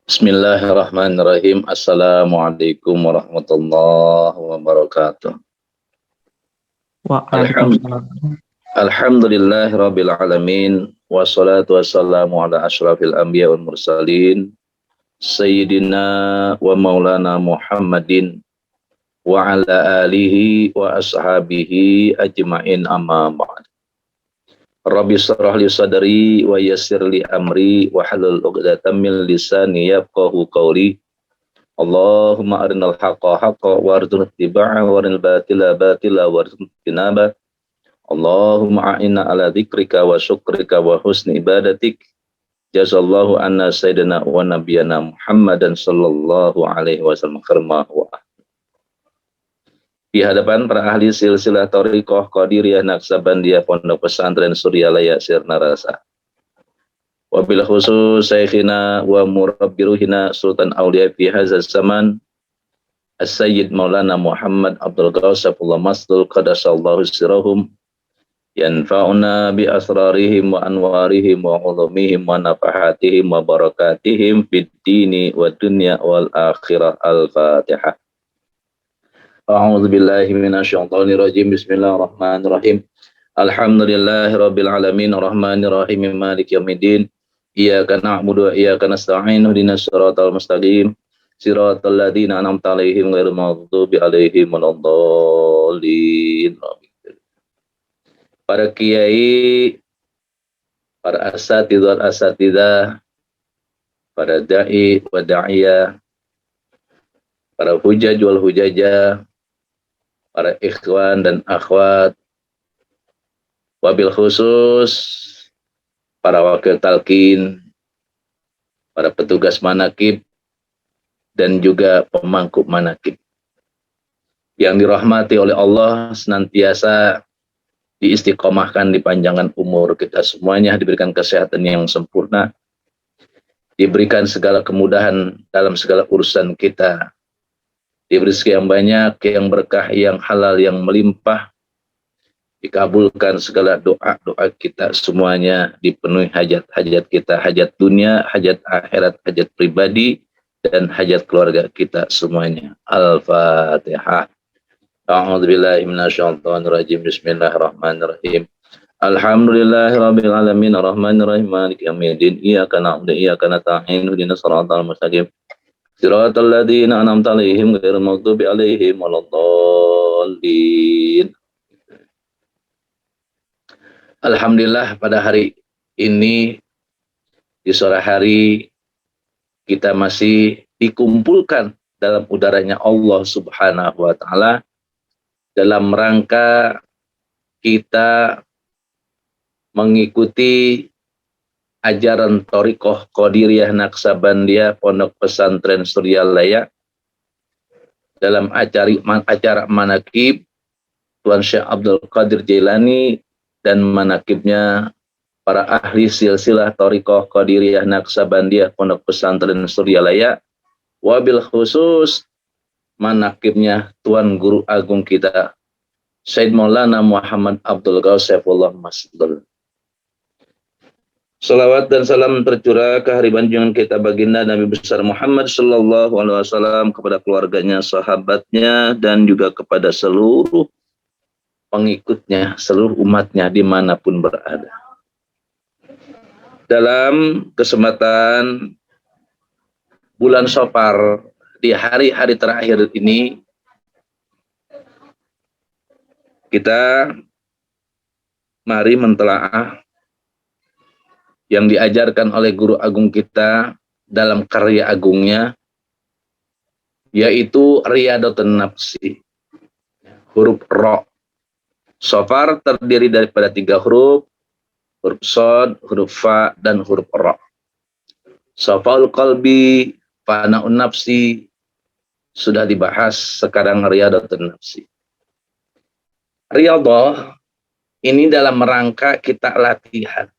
Bismillahirrahmanirrahim. Assalamualaikum warahmatullahi wabarakatuh. Waalaikumsalam. Alhamdulillahirabbil alamin wassalatu wassalamu ala asyrafil anbiya wal mursalin sayyidina wa maulana Muhammadin wa ala alihi wa ashabihi ajmain amma ba'd. Rabbi shrah li sadri wa yassir li amri wa halul 'uqdatam min lisani yafqahu qawli. Allahumma arinal haqqa haqqa warzuqna ittiba'ahu wa arinal batila batila warzuqna ijtinaba. Allahumma a'inna ala dzikrika wa syukrika wa husni ibadatik. Jazallahu anna sayyidina wa nabiyana Muhammadan sallallahu alaihi wasallam khairma wa di hadapan para ahli silsilah thariqah Qadiriyah Naqsabandiyah Pondok Pesantren Suryalaya Sirna Rasa. Wabil khusus Syekhina wa murabbiruhina Sultan Aulia fi hadzal zaman As-Sayyid Maulana Muhammad Abdul Ghawsafullah Masdul Qadasallahu sirahum yanfa'una bi asrarihim wa anwarihim wa ulumihim wa nafahatihim wa barakatihim fid dini wa dunya wal akhirah. Al-Fatihah. A'udzu billahi minasyaitonir rajim. Bismillahirrahmanirrahim. Alhamdulillahirabbil alamin arrahmanir rahim maliki yaumiddin. Iyyaka na'budu wa iyyaka nasta'in ihdinas siratal mustaqim siratal ladzina an'amta 'alaihim ghairil maghdubi 'alaihim waladdallin. Para kiai, para asatidzah, para dai wa da'iyah, para hujaj wal hujajah, para ikhwan dan akhwat, wabil khusus para wakil talqin, para petugas manakib, dan juga pemangku manakib yang dirahmati oleh Allah, senantiasa diistiqomahkan, dipanjangkan umur kita semuanya, diberikan kesehatan yang sempurna, diberikan segala kemudahan dalam segala urusan kita, diberi rezeki yang banyak, yang berkah, yang halal, yang melimpah, dikabulkan segala doa-doa kita semuanya, dipenuhi hajat-hajat kita, hajat dunia, hajat akhirat, hajat pribadi, dan hajat keluarga kita semuanya. Al-Fatihah. A'udzubillahi minasyaitonirrajim. Bismillahirrahmanirrahim. Alhamdulillahirabbil alamin arrahmanirrahim maliki yaumiddin. Iyyaka na'budu wa iyyaka nasta'in ihdinas siratal mustaqim siratal ladzina an'amta 'alaihim ghairil maghdubi 'alaihim waladdallin. Alhamdulillah, pada hari ini, di sore hari, kita masih dikumpulkan dalam udaranya Allah Subhanahu wa Ta'ala dalam rangka kita mengikuti ajaran thariqah Qadiriyah Naqsabandiyah Pondok Pesantren Suryalaya dalam acara manakib Tuan Syekh Abdul Qadir Jailani dan manakibnya para ahli silsilah thariqah Qadiriyah Naqsabandiyah Pondok Pesantren Suryalaya, wabil khusus manakibnya Tuan Guru Agung kita Sayyid Maulana Muhammad Abdul Ghawsafullah Masdul. Salawat dan salam tercurah ke hariban junjungan kita baginda Nabi besar Muhammad sallallahu alaihi wasallam, kepada keluarganya, sahabatnya, dan juga kepada seluruh pengikutnya, seluruh umatnya dimanapun berada. Dalam kesempatan bulan Safar, di hari-hari terakhir ini, kita mari mentelaah yang diajarkan oleh guru agung kita dalam karya agungnya, yaitu Riyadhatun Nafsi, huruf Ra. Safar terdiri daripada 3 huruf, huruf Shad, huruf Fa, dan huruf Ra. Safaul qalbi, fana'un nafsi, sudah dibahas. Sekarang Riyadhatun Nafsi. Riyadhah ini dalam rangka kita latihan.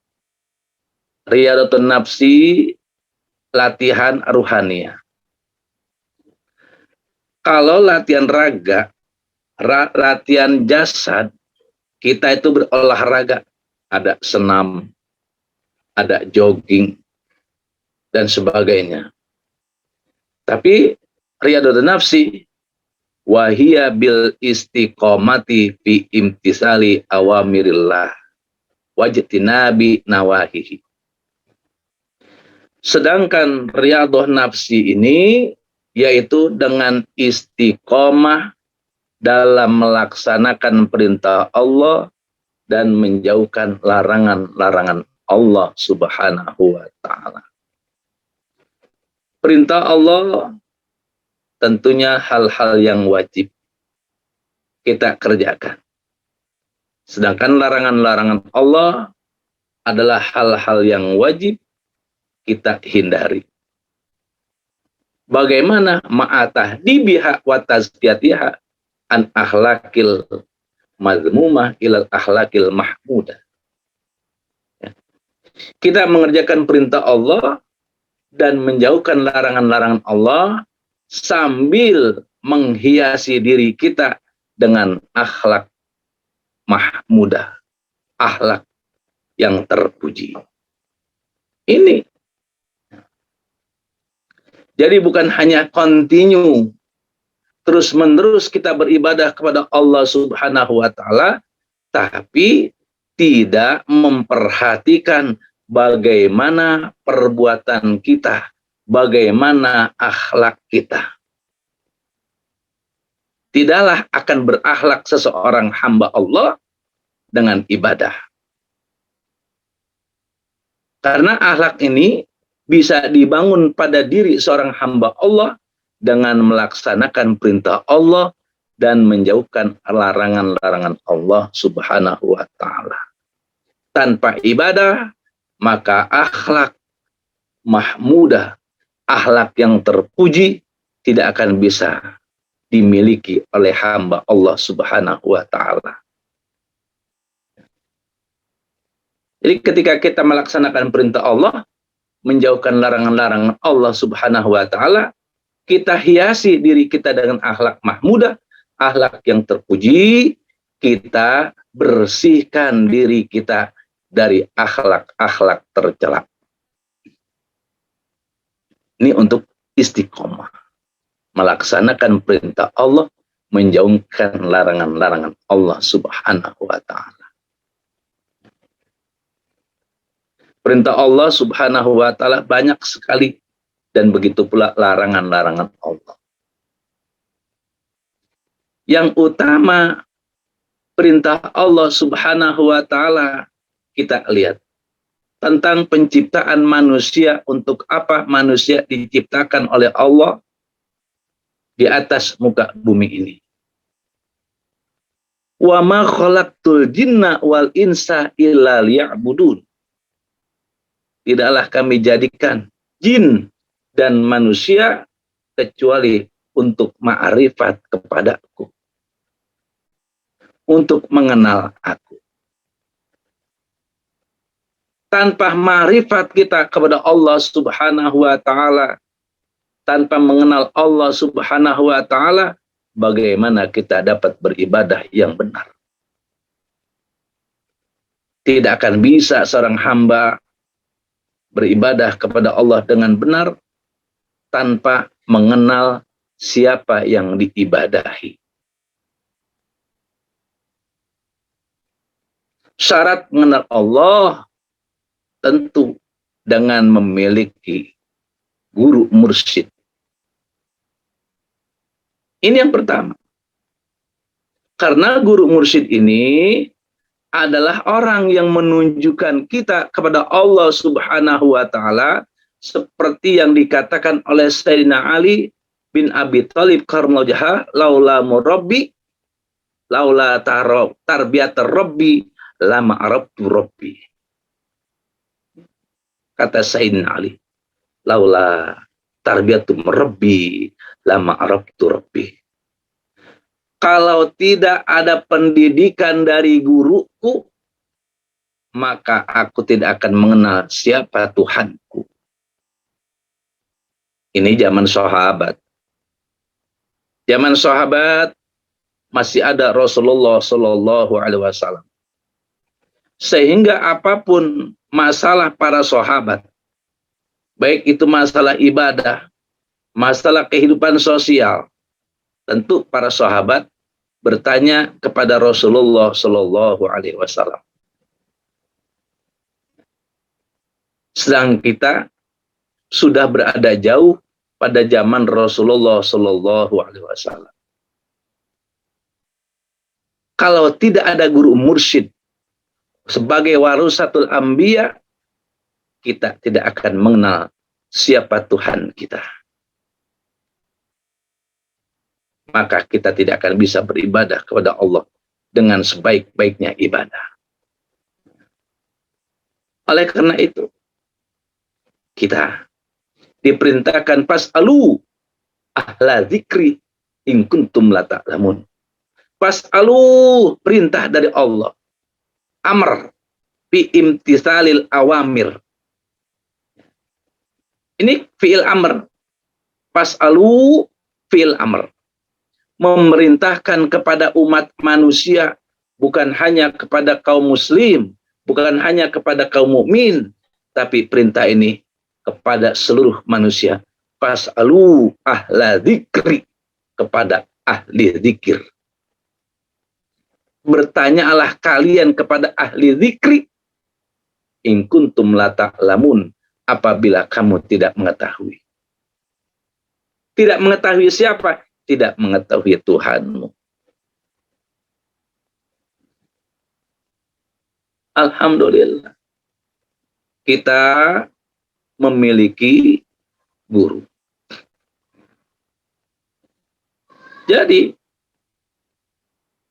Riyadhatun Nafsi, latihan ruhaniyah. Kalau latihan raga, latihan jasad, kita itu berolahraga. Ada senam, ada jogging, dan sebagainya. Tapi riyadhun nafsi wahia bil istiqomati fi imtisali awamirillah wajtinabi nawahihi. Sedangkan riyadhah nafsi ini yaitu dengan istiqomah dalam melaksanakan perintah Allah dan menjauhkan larangan-larangan Allah Subhanahu wa taala. Perintah Allah tentunya hal-hal yang wajib kita kerjakan. Sedangkan larangan-larangan Allah adalah hal-hal yang wajib kita hindari. Bagaimana ma'atah dibiha wa tazkiyatiha an akhlakil mazmumah ilal akhlakil mahmudah. Kita mengerjakan perintah Allah dan menjauhkan larangan-larangan Allah sambil menghiasi diri kita dengan akhlak mahmudah, akhlak yang terpuji. Ini. Jadi bukan hanya continue, terus-menerus kita beribadah kepada Allah Subhanahu wa taala, tapi tidak memperhatikan bagaimana perbuatan kita, bagaimana akhlak kita. Tidaklah akan berakhlak seseorang hamba Allah dengan ibadah. Karena akhlak ini bisa dibangun pada diri seorang hamba Allah dengan melaksanakan perintah Allah dan menjauhkan larangan-larangan Allah Subhanahu wa taala. Tanpa ibadah, maka akhlak mahmudah, akhlak yang terpuji tidak akan bisa dimiliki oleh hamba Allah Subhanahu wa taala. Jadi ketika kita melaksanakan perintah Allah, menjauhkan larangan-larangan Allah Subhanahu wa taala, kita hiasi diri kita dengan akhlak mahmudah, akhlak yang terpuji, kita bersihkan diri kita dari akhlak-akhlak tercela. Ini untuk istiqomah. Melaksanakan perintah Allah, menjauhkan larangan-larangan Allah Subhanahu wa taala. Perintah Allah Subhanahu wa taala banyak sekali dan begitu pula larangan-larangan Allah. Yang utama perintah Allah Subhanahu wa taala kita lihat tentang penciptaan manusia, untuk apa manusia diciptakan oleh Allah di atas muka bumi ini. Wa ma khalaqtul jinna wal insa illa liya'budun. Tidaklah kami jadikan jin dan manusia kecuali untuk ma'rifat kepadaku, untuk mengenal aku. Tanpa ma'rifat kita kepada Allah Subhanahu wa taala, tanpa mengenal Allah Subhanahu wa taala, bagaimana kita dapat beribadah yang benar? Tidak akan bisa seorang hamba beribadah kepada Allah dengan benar tanpa mengenal siapa yang diibadahi. Syarat mengenal Allah tentu dengan memiliki guru mursyid. Ini yang pertama. Karena guru mursyid ini adalah orang yang menunjukkan kita kepada Allah Subhanahu wa taala, seperti yang dikatakan oleh Sayyidina Ali bin Abi Thalib karmallahu laula murabbi laula tarbiyat rabbi lama arabtu rabbi. Kata Sayyidina Ali, laula tarbiyatu rabbi lama arabtu rabbi. Kalau tidak ada pendidikan dari guruku, maka aku tidak akan mengenal siapa Tuhanku. Ini zaman sahabat. Zaman sahabat masih ada Rasulullah Shallallahu Alaihi Wasallam. Sehingga apapun masalah para sahabat, baik itu masalah ibadah, masalah kehidupan sosial, tentu para sahabat bertanya kepada Rasulullah Shallallahu Alaihi Wasallam. Sedang kita sudah berada jauh pada zaman Rasulullah Shallallahu Alaihi Wasallam. Kalau tidak ada guru mursyid sebagai warasatul anbiya, kita tidak akan mengenal siapa Tuhan kita. Maka kita tidak akan bisa beribadah kepada Allah dengan sebaik-baiknya ibadah. Oleh karena itu, kita diperintahkan pas'alu ahla dzikri in kuntum la ta'lamun. Pas'alu, perintah dari Allah. Amr fi imtisalil awamir. Ini fi'il amr. Pas'alu fi'il amr. Memerintahkan kepada umat manusia, bukan hanya kepada kaum muslim, bukan hanya kepada kaum mukmin, tapi perintah ini kepada seluruh manusia. Fas'alu ahla dzikri, kepada ahli zikir. Bertanyalah kalian kepada ahli zikri in kuntum la ta'lamun, apabila kamu tidak mengetahui. Tidak mengetahui siapa? Tidak mengetahui Tuhanmu. Alhamdulillah, kita memiliki guru. Jadi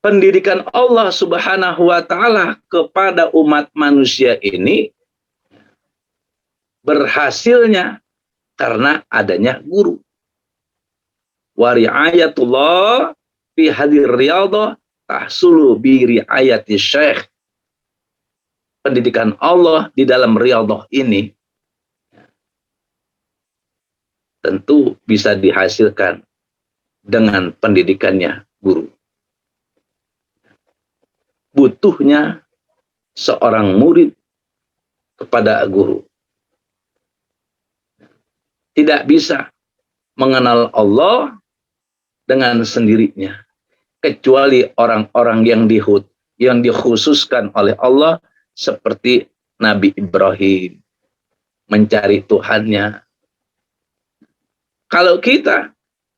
pendidikan Allah Subhanahu wa Ta'ala kepada umat manusia ini berhasilnya karena adanya guru. Wa ri'ayatullah fi hadir riyadhah tahsulu bi ri'ayati syekh. Pendidikan Allah di dalam riyadhah ini tentu bisa dihasilkan dengan pendidikannya guru. Butuhnya seorang murid kepada guru. Tidak bisa mengenal Allah dengan sendirinya, kecuali orang-orang yang dikhususkan oleh Allah, seperti Nabi Ibrahim mencari Tuhannya. Kalau kita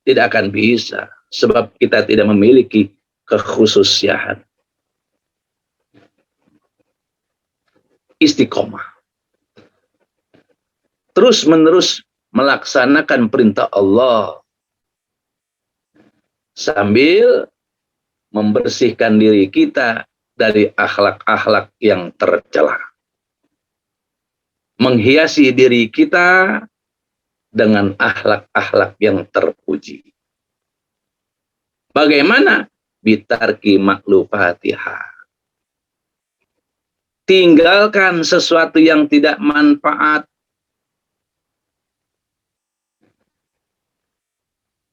tidak akan bisa, sebab kita tidak memiliki kekhususian. Istiqomah, terus menerus melaksanakan perintah Allah sambil membersihkan diri kita dari akhlak-akhlak yang tercela, menghiasi diri kita dengan akhlak-akhlak yang terpuji. Bagaimana? Bitarki maklufatiha. Tinggalkan sesuatu yang tidak manfaat.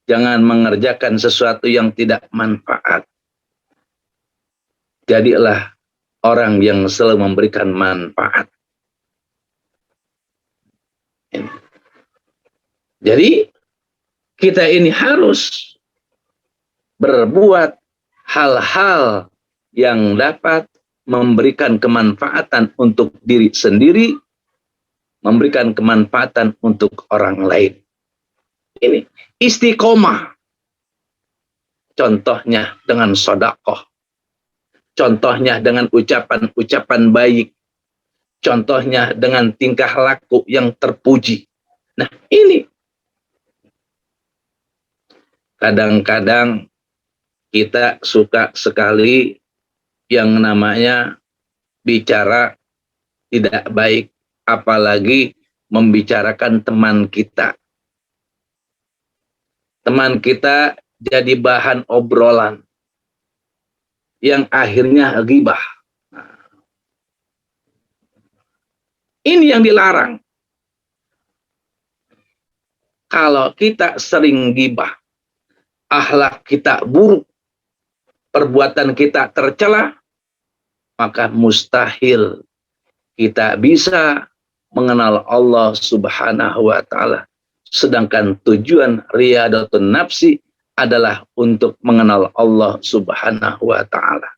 Jangan mengerjakan sesuatu yang tidak manfaat. Jadilah orang yang selalu memberikan manfaat. Jadi kita ini harus berbuat hal-hal yang dapat memberikan kemanfaatan untuk diri sendiri, memberikan kemanfaatan untuk orang lain. Ini istiqomah. Contohnya dengan sedekah. Contohnya dengan ucapan-ucapan baik. Contohnya dengan tingkah laku yang terpuji. Nah, ini kadang-kadang kita suka sekali yang namanya bicara tidak baik, apalagi membicarakan teman kita. Teman kita jadi bahan obrolan yang akhirnya ghibah. Ini yang dilarang. Kalau kita sering ghibah, akhlak kita buruk, perbuatan kita tercela, maka mustahil kita bisa mengenal Allah Subhanahu wa Ta'ala. Sedangkan tujuan riyadatun nafsi adalah untuk mengenal Allah Subhanahu wa Ta'ala,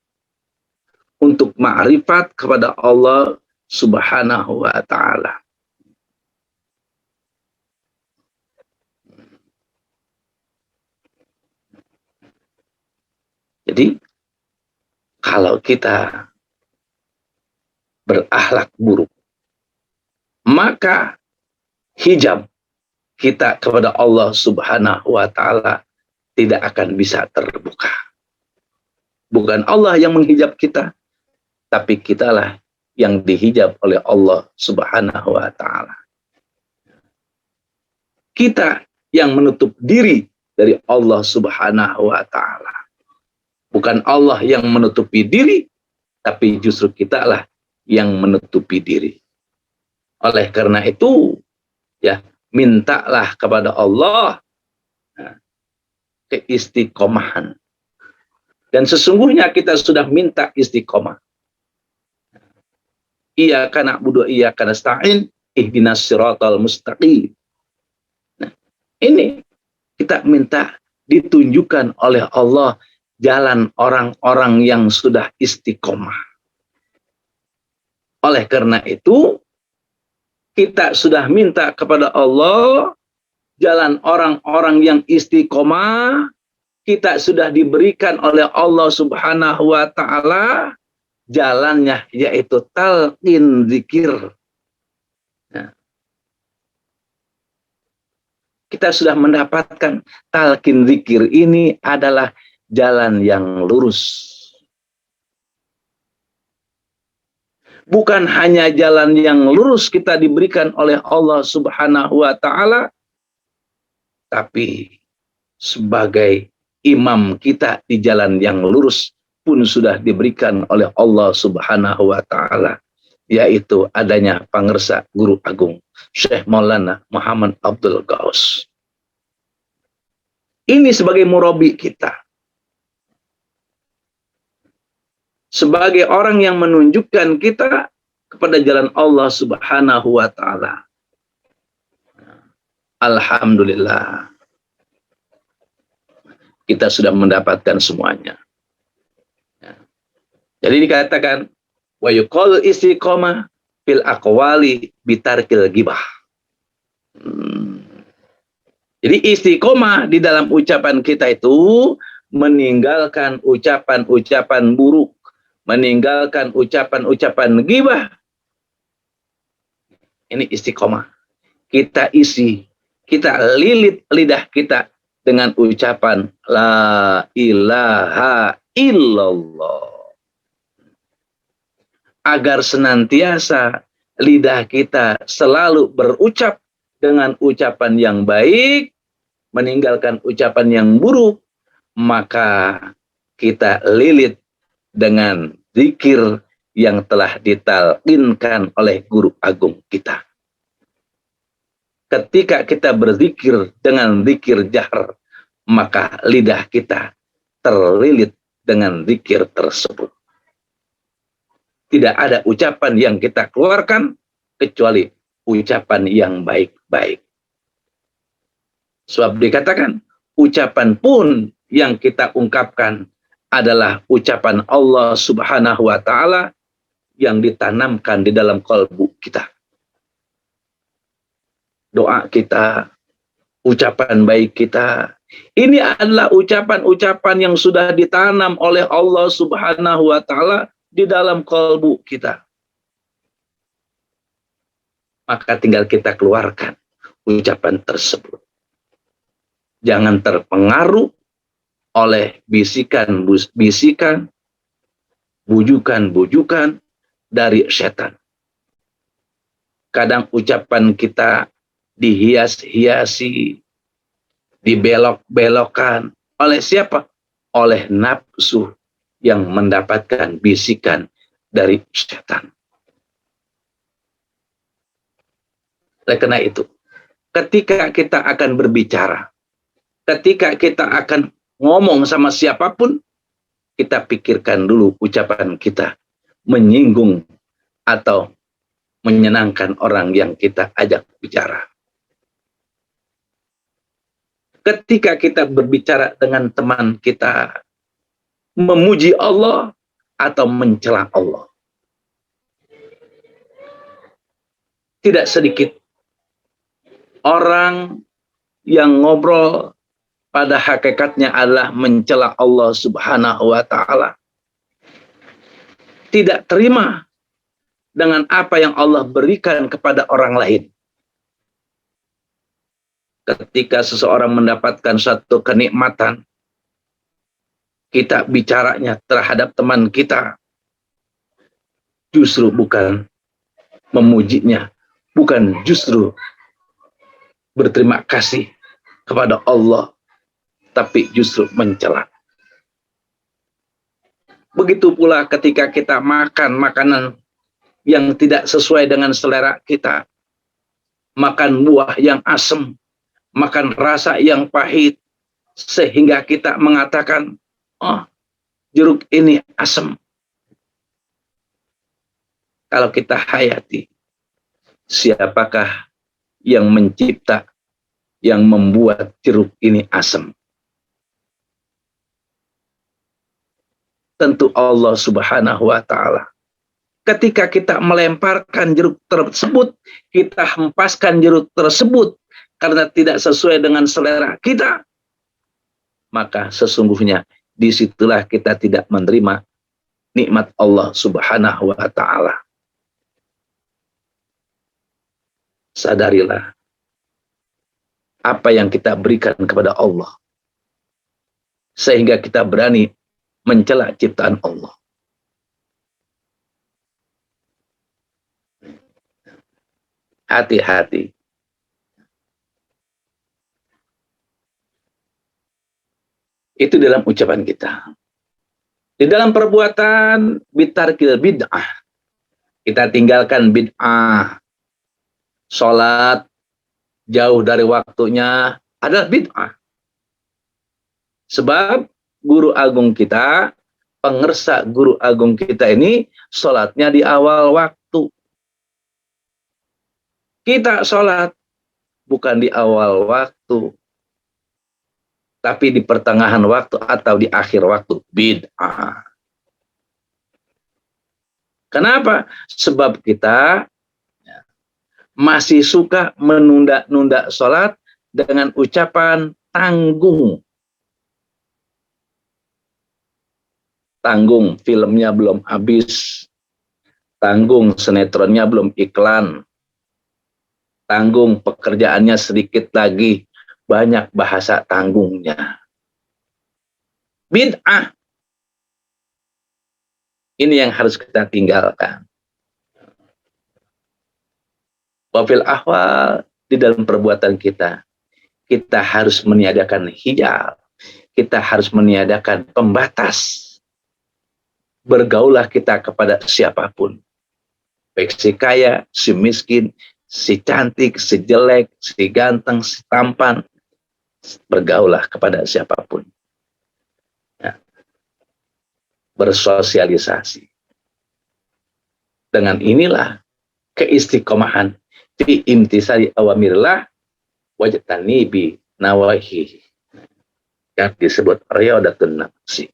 untuk ma'rifat kepada Allah Subhanahu wa Ta'ala. Jadi kalau kita berakhlak buruk, maka hijab kita kepada Allah Subhanahu wa Ta'ala tidak akan bisa terbuka. Bukan Allah yang menghijab kita, tapi kitalah yang dihijab oleh Allah Subhanahu wa Ta'ala. Kita yang menutup diri dari Allah Subhanahu wa Ta'ala. Bukan Allah yang menutupi diri, tapi justru kitalah yang menutupi diri. Oleh karena itu, ya, mintalah kepada Allah keistiqomahan. Dan sesungguhnya kita sudah minta istiqomah. Iyyaka na'budu wa iyyaka nasta'in ihdinas siratal mustaqim. Nah, ini kita minta ditunjukkan oleh Allah jalan orang-orang yang sudah istiqomah. Oleh karena itu, kita sudah minta kepada Allah jalan orang-orang yang istiqomah. Kita sudah diberikan oleh Allah Subhanahu wa Ta'ala jalannya, yaitu talqin zikir. Nah, kita sudah mendapatkan talqin zikir ini adalah jalan yang lurus. Bukan hanya jalan yang lurus kita diberikan oleh Allah Subhanahu wa Ta'ala, tapi sebagai imam kita di jalan yang lurus pun sudah diberikan oleh Allah Subhanahu wa Ta'ala, yaitu adanya Pangersa Guru Agung Syekh Maulana Muhammad Abdul Ghaus. Ini sebagai murabi kita, sebagai orang yang menunjukkan kita kepada jalan Allah Subhanahu wa Ta'ala. Alhamdulillah, kita sudah mendapatkan semuanya. Jadi dikatakan wa yuqalu istiqomah fil aqwali bitarkil ghibah. Jadi istiqomah di dalam ucapan kita itu meninggalkan ucapan-ucapan buruk, meninggalkan ucapan-ucapan ghibah. Ini istiqomah. Kita isi, kita lilit lidah kita dengan ucapan la ilaha illallah. Agar senantiasa lidah kita selalu berucap dengan ucapan yang baik, meninggalkan ucapan yang buruk, maka kita lilit dengan zikir yang telah ditalqinkan oleh guru agung kita. Ketika kita berzikir dengan zikir jahar, maka lidah kita terlilit dengan zikir tersebut. Tidak ada ucapan yang kita keluarkan kecuali ucapan yang baik-baik. Sebab dikatakan, ucapan pun yang kita ungkapkan adalah ucapan Allah Subhanahu wa Ta'ala yang ditanamkan di dalam kalbu kita. Doa kita, ucapan baik kita, ini adalah ucapan-ucapan yang sudah ditanam oleh Allah Subhanahu wa Ta'ala di dalam kalbu kita. Maka tinggal kita keluarkan ucapan tersebut. Jangan terpengaruh oleh bisikan-bisikan, bujukan-bujukan dari setan. Kadang ucapan kita dihias-hiasi, dibelok-belokkan oleh siapa? Oleh nafsu yang mendapatkan bisikan dari setan. Oleh karena itu, ketika kita akan berbicara, ketika kita akan ngomong sama siapapun, kita pikirkan dulu ucapan kita menyinggung atau menyenangkan orang yang kita ajak bicara. Ketika kita berbicara dengan teman kita, memuji Allah atau mencela Allah. Tidak sedikit orang yang ngobrol pada hakikatnya adalah mencela Allah Subhanahu wa Ta'ala. Tidak terima dengan apa yang Allah berikan kepada orang lain. Ketika seseorang mendapatkan satu kenikmatan, kita bicaranya terhadap teman kita, justru bukan memujinya, bukan justru berterima kasih kepada Allah, tapi justru mencela. Begitu pula ketika kita makan makanan yang tidak sesuai dengan selera kita, makan buah yang asam, makan rasa yang pahit, sehingga kita mengatakan, oh, jeruk ini asam. Kalau kita hayati, siapakah yang mencipta, yang membuat jeruk ini asam? Tentu Allah Subhanahu wa Ta'ala. Ketika kita melemparkan jeruk tersebut, kita hempaskan jeruk tersebut karena tidak sesuai dengan selera kita, maka sesungguhnya disitulah kita tidak menerima nikmat Allah Subhanahu wa Ta'ala. Sadarilah apa yang kita berikan kepada Allah, sehingga kita berani mencela ciptaan Allah. Hati-hati. Itu dalam ucapan kita. Di dalam perbuatan, bitarkil bid'ah. Kita tinggalkan bid'ah. Sholat jauh dari waktunya adalah bid'ah. Sebab guru agung kita, pengersa guru agung kita ini, sholatnya di awal waktu. Kita sholat bukan di awal waktu, tapi di pertengahan waktu atau di akhir waktu. Bid'ah. Kenapa? Sebab kita masih suka menunda-nunda sholat dengan ucapan tanggung. Tanggung, filmnya belum habis. Tanggung, sinetronnya belum iklan. Tanggung, pekerjaannya sedikit lagi. Banyak bahasa tanggungnya. Bid'ah. Ini yang harus kita tinggalkan. Wafil ahwal, di dalam perbuatan kita, kita harus meniadakan hijab. Kita harus meniadakan pembatas. Bergaulah kita kepada siapapun. Baik si kaya, si miskin, si cantik, si jelek, si ganteng, si tampan. Bergaulah kepada siapapun. Ya. Bersosialisasi. Dengan inilah keistiqomahan fi imtisali awamirillah wajtanibi nawahi. Yang disebut riyadatun nafsi.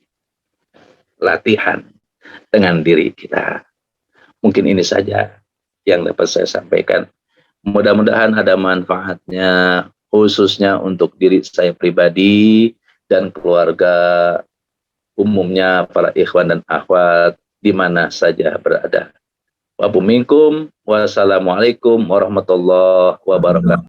Latihan dengan diri kita. Mungkin ini saja yang dapat saya sampaikan. Mudah-mudahan ada manfaatnya, khususnya untuk diri saya pribadi dan keluarga umumnya, para ikhwan dan akhwat di mana saja berada. Wassalamualaikum warahmatullahi wabarakatuh.